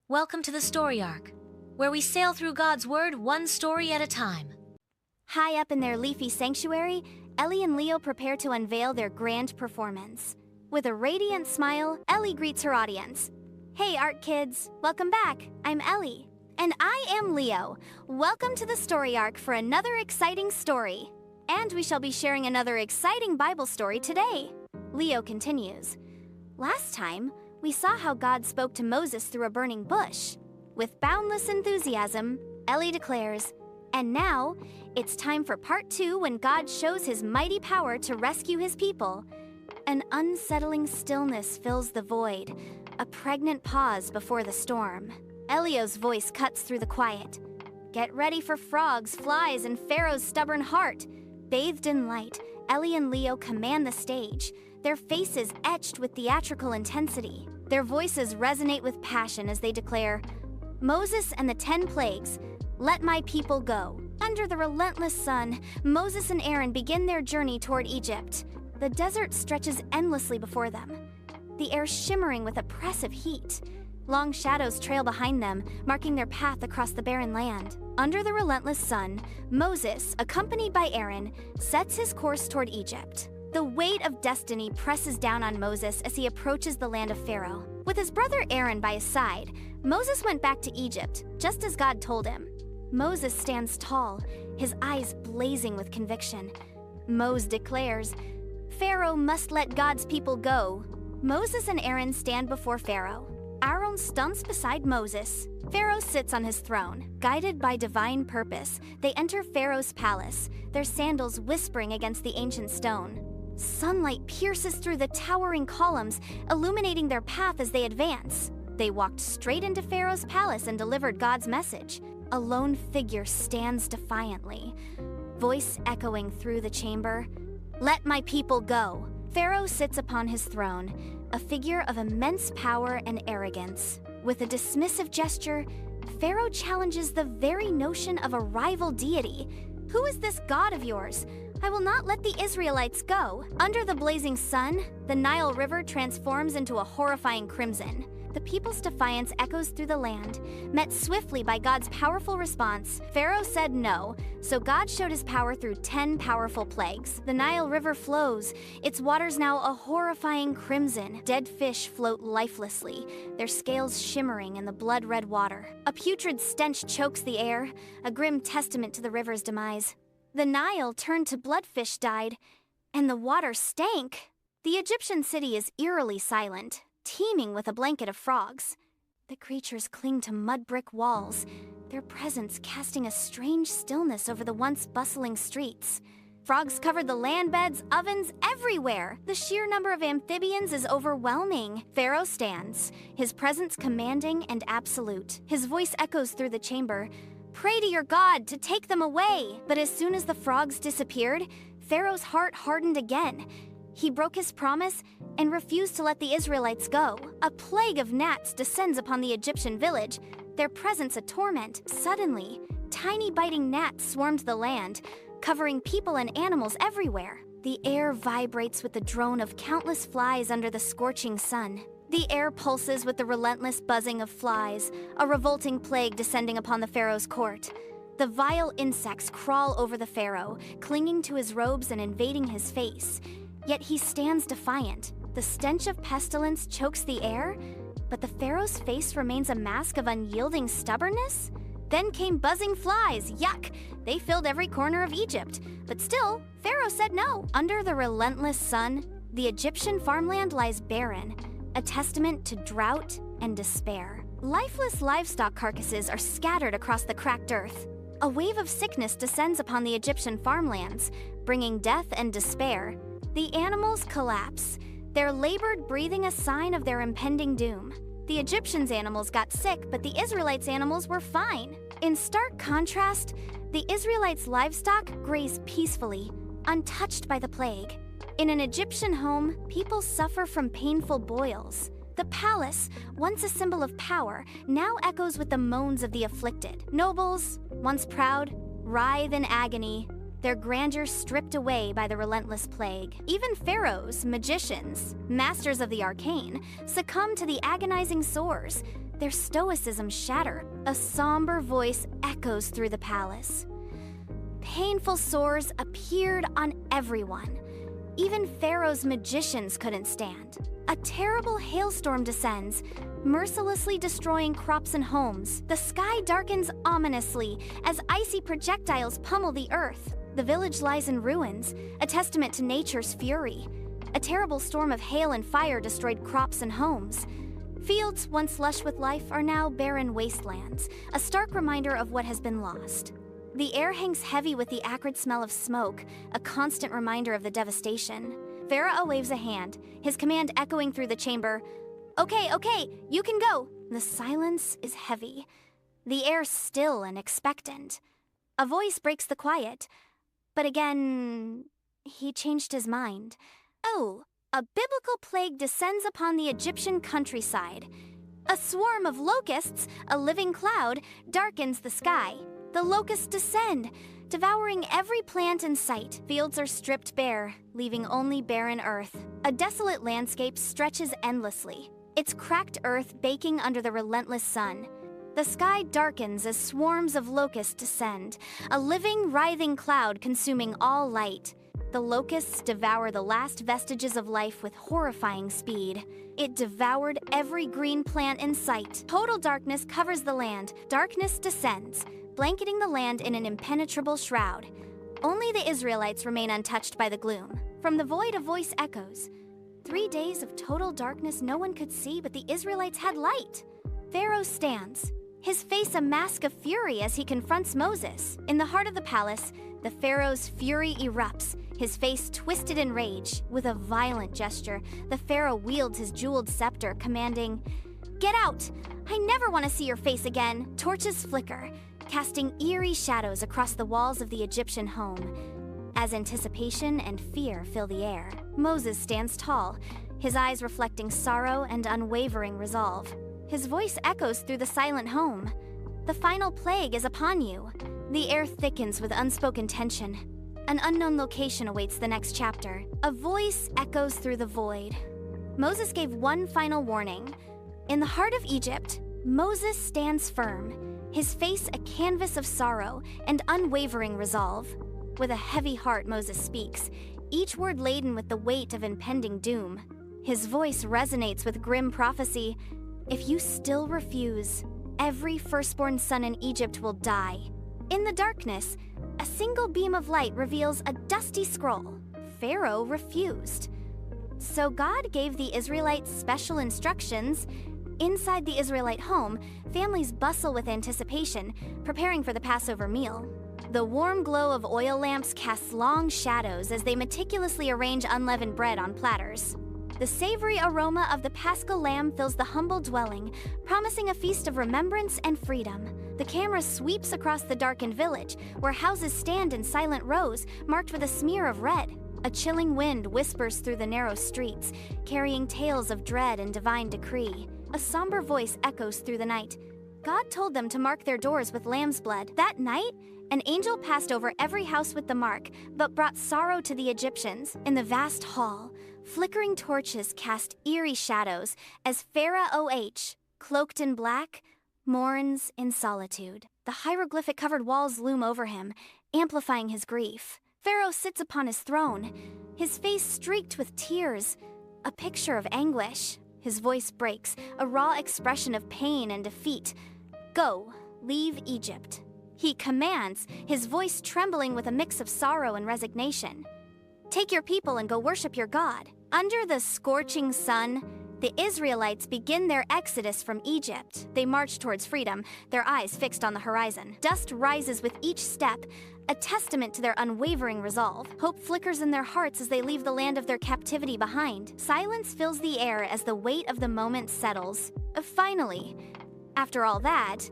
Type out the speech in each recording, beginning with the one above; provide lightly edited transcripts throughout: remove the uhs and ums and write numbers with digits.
Welcome to the Story Arc, where we sail through God's Word one story at a time. High up in their leafy sanctuary, Ellie and Leo prepare to unveil their grand performance. With a radiant smile, Ellie greets her audience. Hey, art kids, welcome back. I'm Ellie. And I am Leo. Welcome to the Story Arc for another exciting story. And we shall be sharing another exciting Bible story today. Leo continues. Last time, we saw how God spoke to Moses through a burning bush. With boundless enthusiasm, Ellie declares, and now, it's time for part 2 when God shows his mighty power to rescue his people. An unsettling stillness fills the void, a pregnant pause before the storm. Elio's voice cuts through the quiet. Get ready for frogs, flies, and Pharaoh's stubborn heart. Bathed in light, Ellie and Leo command the stage, their faces etched with theatrical intensity. Their voices resonate with passion as they declare, Moses and the 10 plagues, let my people go. Under the relentless sun, Moses and Aaron begin their journey toward Egypt. The desert stretches endlessly before them, the air shimmering with oppressive heat. Long shadows trail behind them, marking their path across the barren land. Under the relentless sun, Moses, accompanied by Aaron, sets his course toward Egypt. The weight of destiny presses down on Moses as he approaches the land of Pharaoh. With his brother Aaron by his side, Moses went back to Egypt, just as God told him. Moses stands tall, his eyes blazing with conviction. Moses declares, Pharaoh must let God's people go. Moses and Aaron stand before Pharaoh. Aaron stumps beside Moses. Pharaoh sits on his throne. Guided by divine purpose, they enter Pharaoh's palace, their sandals whispering against the ancient stone. Sunlight pierces through the towering columns, illuminating their path as they advance. They walked straight into Pharaoh's palace and delivered God's message. A lone figure stands defiantly, voice echoing through the chamber. Let my people go. Pharaoh sits upon his throne, a figure of immense power and arrogance. With a dismissive gesture, Pharaoh challenges the very notion of a rival deity. Who is this God of yours? I will not let the Israelites go. Under the blazing sun, the Nile River transforms into a horrifying crimson. The people's defiance echoes through the land. Met swiftly by God's powerful response, Pharaoh said no, so God showed his power through 10 powerful plagues. The Nile River flows, its waters now a horrifying crimson. Dead fish float lifelessly, their scales shimmering in the blood-red water. A putrid stench chokes the air, a grim testament to the river's demise. The Nile turned to bloodfish dyed, and the water stank. The Egyptian city is eerily silent, teeming with a blanket of frogs. The creatures cling to mud brick walls, their presence casting a strange stillness over the once bustling streets. Frogs covered the land beds, ovens, everywhere. The sheer number of amphibians is overwhelming. Pharaoh stands, his presence commanding and absolute. His voice echoes through the chamber. Pray to your God to take them away. But as soon as the frogs disappeared, Pharaoh's heart hardened again. He broke his promise and refused to let the Israelites go. A plague of gnats descends upon the Egyptian village, their presence a torment. Suddenly, tiny biting gnats swarmed the land, covering people and animals everywhere. The air vibrates with the drone of countless flies under the scorching sun. The air pulses with the relentless buzzing of flies, a revolting plague descending upon the Pharaoh's court. The vile insects crawl over the Pharaoh, clinging to his robes and invading his face. Yet he stands defiant. The stench of pestilence chokes the air, but the Pharaoh's face remains a mask of unyielding stubbornness? Then came buzzing flies, yuck! They filled every corner of Egypt. But still, Pharaoh said no. Under the relentless sun, the Egyptian farmland lies barren, a testament to drought and despair. Lifeless livestock carcasses are scattered across the cracked earth. A wave of sickness descends upon the Egyptian farmlands, bringing death and despair. The animals collapse, their labored breathing a sign of their impending doom. The Egyptians' animals got sick, but the Israelites' animals were fine. In stark contrast, the Israelites' livestock graze peacefully, untouched by the plague. In an Egyptian home, people suffer from painful boils. The palace, once a symbol of power, now echoes with the moans of the afflicted. Nobles, once proud, writhe in agony, their grandeur stripped away by the relentless plague. Even pharaohs, magicians, masters of the arcane, succumb to the agonizing sores, their stoicism shattered. A somber voice echoes through the palace. Painful sores appeared on everyone. Even Pharaoh's magicians couldn't stand. A terrible hailstorm descends, mercilessly destroying crops and homes. The sky darkens ominously as icy projectiles pummel the earth. The village lies in ruins, a testament to nature's fury. A terrible storm of hail and fire destroyed crops and homes. Fields once lush with life are now barren wastelands, a stark reminder of what has been lost. The air hangs heavy with the acrid smell of smoke, a constant reminder of the devastation. Pharaoh waves a hand, his command echoing through the chamber. Okay, you can go. The silence is heavy, the air still and expectant. A voice breaks the quiet, but again, he changed his mind. Oh, a biblical plague descends upon the Egyptian countryside. A swarm of locusts, a living cloud, darkens the sky. The locusts descend, devouring every plant in sight. Fields are stripped bare, leaving only barren earth. A desolate landscape stretches endlessly, its cracked earth baking under the relentless sun. The sky darkens as swarms of locusts descend, a living, writhing cloud consuming all light. The locusts devour the last vestiges of life with horrifying speed. It devoured every green plant in sight. Total darkness covers the land. Darkness descends, blanketing the land in an impenetrable shroud. Only the Israelites remain untouched by the gloom. From the void, a voice echoes. 3 days of total darkness no one could see, but the Israelites had light. Pharaoh stands, his face a mask of fury as he confronts Moses. In the heart of the palace, the Pharaoh's fury erupts, his face twisted in rage. With a violent gesture, the Pharaoh wields his jeweled scepter, commanding, "Get out! I never want to see your face again." Torches flicker, casting eerie shadows across the walls of the Egyptian home. As anticipation and fear fill the air, Moses stands tall, his eyes reflecting sorrow and unwavering resolve. His voice echoes through the silent home. "The final plague is upon you." The air thickens with unspoken tension. An unknown location awaits the next chapter. A voice echoes through the void. Moses gave one final warning. In the heart of Egypt, Moses stands firm, his face a canvas of sorrow and unwavering resolve. With a heavy heart, Moses speaks, each word laden with the weight of impending doom. His voice resonates with grim prophecy. If you still refuse, every firstborn son in Egypt will die. In the darkness, a single beam of light reveals a dusty scroll. Pharaoh refused. So God gave the Israelites special instructions. Inside the Israelite home, families bustle with anticipation, preparing for the Passover meal. The warm glow of oil lamps casts long shadows as they meticulously arrange unleavened bread on platters. The savory aroma of the Paschal lamb fills the humble dwelling, promising a feast of remembrance and freedom. The camera sweeps across the darkened village, where houses stand in silent rows, marked with a smear of red. A chilling wind whispers through the narrow streets, carrying tales of dread and divine decree. A somber voice echoes through the night. God told them to mark their doors with lamb's blood. That night, an angel passed over every house with the mark, but brought sorrow to the Egyptians. In the vast hall, flickering torches cast eerie shadows as Pharaoh, cloaked in black, mourns in solitude. The hieroglyphic-covered walls loom over him, amplifying his grief. Pharaoh sits upon his throne, his face streaked with tears, a picture of anguish. His voice breaks, a raw expression of pain and defeat. "Go, leave Egypt." He commands, his voice trembling with a mix of sorrow and resignation. "Take your people and go worship your God." Under the scorching sun, the Israelites begin their exodus from Egypt. They march towards freedom, their eyes fixed on the horizon. Dust rises with each step, a testament to their unwavering resolve. Hope flickers in their hearts as they leave the land of their captivity behind. Silence fills the air as the weight of the moment settles. Finally, after all that,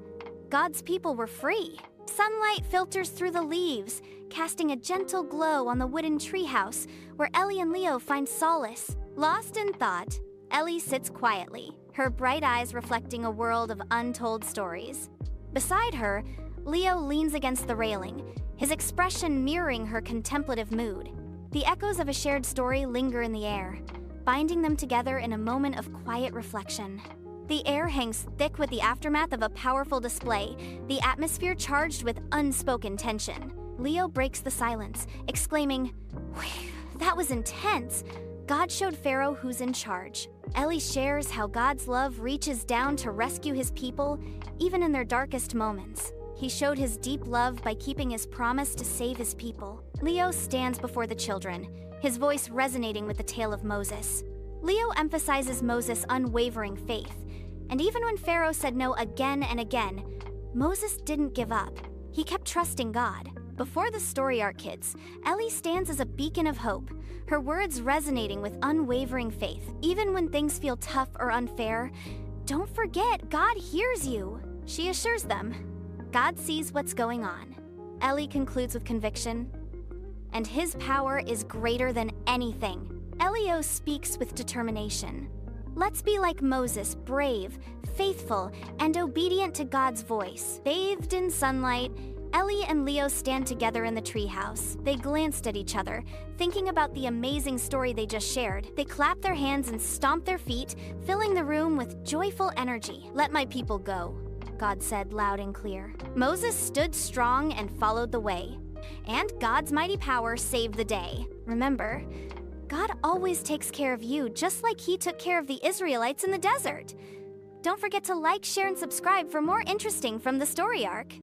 God's people were free. Sunlight filters through the leaves, casting a gentle glow on the wooden treehouse, where Ellie and Leo find solace. Lost in thought, Ellie sits quietly, her bright eyes reflecting a world of untold stories. Beside her, Leo leans against the railing, his expression mirroring her contemplative mood. The echoes of a shared story linger in the air, binding them together in a moment of quiet reflection. The air hangs thick with the aftermath of a powerful display, the atmosphere charged with unspoken tension. Leo breaks the silence, exclaiming, "Whew, that was intense." God showed Pharaoh who's in charge. Ellie shares how God's love reaches down to rescue his people, even in their darkest moments. He showed his deep love by keeping his promise to save his people. Leo stands before the children, his voice resonating with the tale of Moses. Leo emphasizes Moses' unwavering faith, and even when Pharaoh said no again and again, Moses didn't give up. He kept trusting God. Before the story arc, kids, Ellie stands as a beacon of hope, her words resonating with unwavering faith. Even when things feel tough or unfair, don't forget, God hears you, she assures them. God sees what's going on. Ellie concludes with conviction, and his power is greater than anything. Elio speaks with determination. Let's be like Moses, brave, faithful, and obedient to God's voice. Bathed in sunlight, Ellie and Leo stand together in the treehouse. They glanced at each other, thinking about the amazing story they just shared. They clap their hands and stomp their feet, filling the room with joyful energy. "Let my people go," God said loud and clear. Moses stood strong and followed the way. And God's mighty power saved the day. Remember, God always takes care of you, just like he took care of the Israelites in the desert. Don't forget to like, share, and subscribe for more interesting from the story arc.